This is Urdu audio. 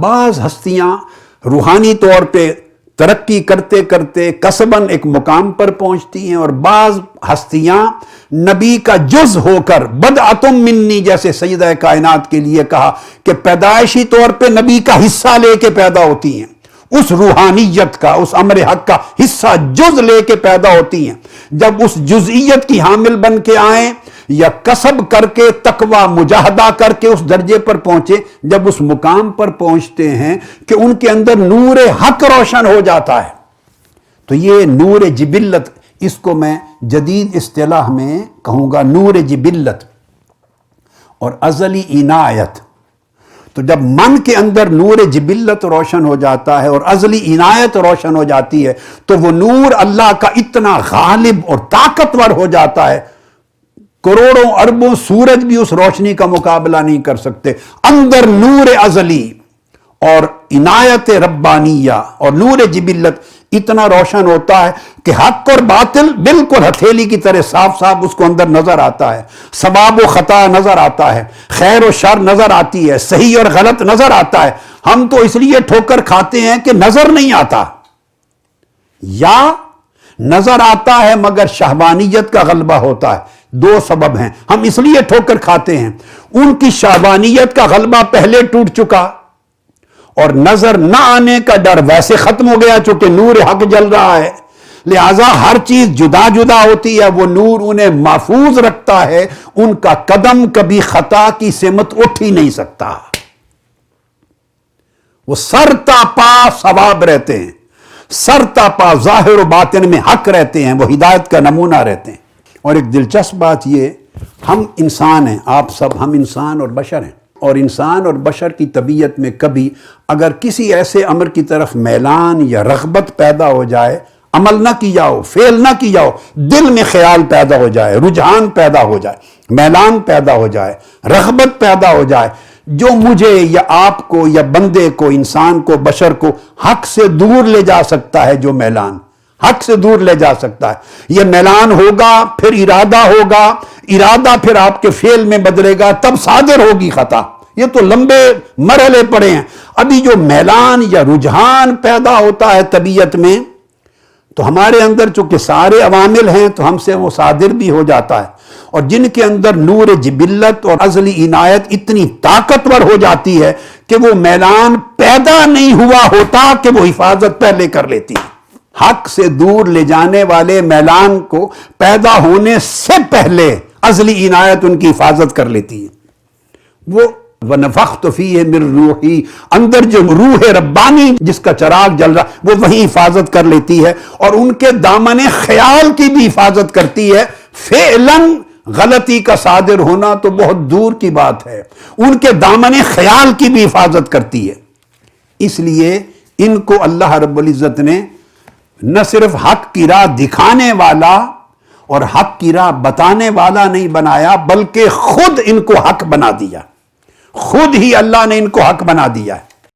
بعض ہستیاں روحانی طور پہ ترقی کرتے کرتے کسباً ایک مقام پر پہنچتی ہیں، اور بعض ہستیاں نبی کا جز ہو کر بدعتم منی، جیسے سیدہ کائنات کے لیے کہا کہ پیدائشی طور پہ نبی کا حصہ لے کے پیدا ہوتی ہیں، اس روحانیت کا، اس امر حق کا حصہ جز لے کے پیدا ہوتی ہیں۔ جب اس جزئیت کی حامل بن کے آئیں یا کسب کر کے تقوی مجاہدہ کر کے اس درجے پر پہنچے، جب اس مقام پر پہنچتے ہیں کہ ان کے اندر نور حق روشن ہو جاتا ہے، تو یہ نور جبلت، اس کو میں جدید اصطلاح میں کہوں گا نور جبلت اور ازلی عنایت۔ تو جب من کے اندر نور جبلت روشن ہو جاتا ہے اور ازلی عنایت روشن ہو جاتی ہے، تو وہ نور اللہ کا اتنا غالب اور طاقتور ہو جاتا ہے، کروڑوں اربوں سورج بھی اس روشنی کا مقابلہ نہیں کر سکتے۔ اندر نور ازلی اور عنایت ربانیہ اور نور جبلت اتنا روشن ہوتا ہے کہ حق اور باطل بالکل ہتھیلی کی طرح صاف صاف اس کو اندر نظر آتا ہے، ثواب و خطا نظر آتا ہے، خیر و شر نظر آتی ہے، صحیح اور غلط نظر آتا ہے۔ ہم تو اس لیے ٹھوکر کھاتے ہیں کہ نظر نہیں آتا، یا نظر آتا ہے مگر شہوانیت کا غلبہ ہوتا ہے۔ دو سبب ہیں، ہم اس لیے ٹھوکر کھاتے ہیں، ان کی شہوانیت کا غلبہ پہلے ٹوٹ چکا اور نظر نہ آنے کا ڈر ویسے ختم ہو گیا چونکہ نور حق جل رہا ہے، لہذا ہر چیز جدا جدا ہوتی ہے، وہ نور انہیں محفوظ رکھتا ہے، ان کا قدم کبھی خطا کی سمت اٹھ ہی نہیں سکتا، وہ سر تا پا ثواب رہتے ہیں، سر تا پا ظاہر و باطن میں حق رہتے ہیں، وہ ہدایت کا نمونہ رہتے ہیں۔ اور ایک دلچسپ بات یہ، ہم انسان ہیں، آپ سب ہم انسان اور بشر ہیں، اور انسان اور بشر کی طبیعت میں کبھی اگر کسی ایسے امر کی طرف میلان یا رغبت پیدا ہو جائے، عمل نہ کیا ہو، فعل نہ کیا ہو، دل میں خیال پیدا ہو جائے، رجحان پیدا ہو جائے، میلان پیدا ہو جائے، رغبت پیدا ہو جائے، جو مجھے یا آپ کو یا بندے کو، انسان کو، بشر کو حق سے دور لے جا سکتا ہے، جو میلان حق سے دور لے جا سکتا ہے، یہ میلان ہوگا، پھر ارادہ ہوگا، ارادہ پھر آپ کے فعل میں بدلے گا، تب صادر ہوگی خطا۔ یہ تو لمبے مرحلے پڑے ہیں۔ ابھی جو میلان یا رجحان پیدا ہوتا ہے طبیعت میں، تو ہمارے اندر چونکہ سارے عوامل ہیں تو ہم سے وہ صادر بھی ہو جاتا ہے، اور جن کے اندر نور جبلت اور ازلی عنایت اتنی طاقتور ہو جاتی ہے کہ وہ میلان پیدا نہیں ہوا ہوتا کہ وہ حفاظت پہلے کر لیتی ہے۔ حق سے دور لے جانے والے میلان کو پیدا ہونے سے پہلے ازلی عنایت ان کی حفاظت کر لیتی ہے۔ وہ وَنَفَخْتُ فِيهِ مِن رُوحِي، اندر جو روح ربانی جس کا چراغ جل رہا وہ وہیں حفاظت کر لیتی ہے، اور ان کے دامن خیال کی بھی حفاظت کرتی ہے۔ فعلاً غلطی کا صادر ہونا تو بہت دور کی بات ہے، ان کے دامن خیال کی بھی حفاظت کرتی ہے۔ اس لیے ان کو اللہ رب العزت نے نہ صرف حق کی راہ دکھانے والا اور حق کی راہ بتانے والا نہیں بنایا، بلکہ خود ان کو حق بنا دیا، خود ہی اللہ نے ان کو حق بنا دیا ہے۔